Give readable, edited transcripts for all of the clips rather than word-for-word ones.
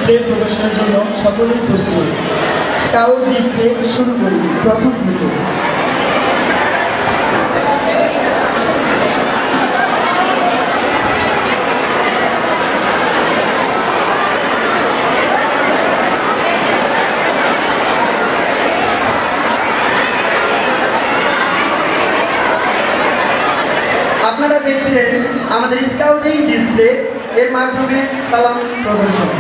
Display প্রদর্শনের জন্য সকলেই প্রস্তুত। স্কাউট ডিসপ্লে শুরু করি প্রথম থেকে। আপনারা দেখছেন আমাদের স্কাউটিং ডিসপ্লে এর মাধ্যমে সালাম প্রদর্শন।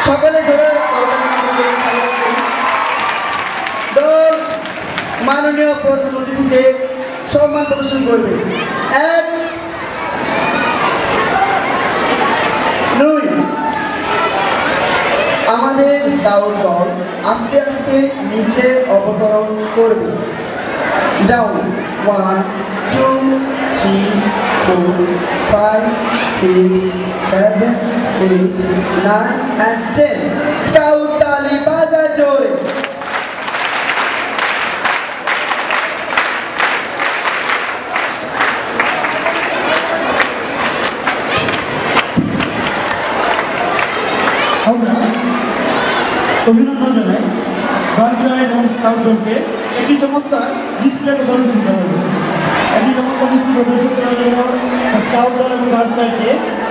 সকলে জোরে দল মাননীয় প্রধান অতিথিকে সম্মান প্রদর্শন করবে। এক, দুই। আমাদের স্কাউট দল আস্তে আস্তে নিচে অবতরণ করবে। Down 1 2 3 4 5 6 7 8 9 and 10। স্কাউট তালি বাজায় জোরে। আমরা অভিনন্দন জানাই গার্লস গাইড এবং স্কাউট দলকে একটি চমৎকার ডিসপ্লে প্রদর্শন করা হবে। একটি চমৎকার ডিসপ্লে প্রদর্শন করার জন্য স্কাউট দল এবং গার্লস গাইডকে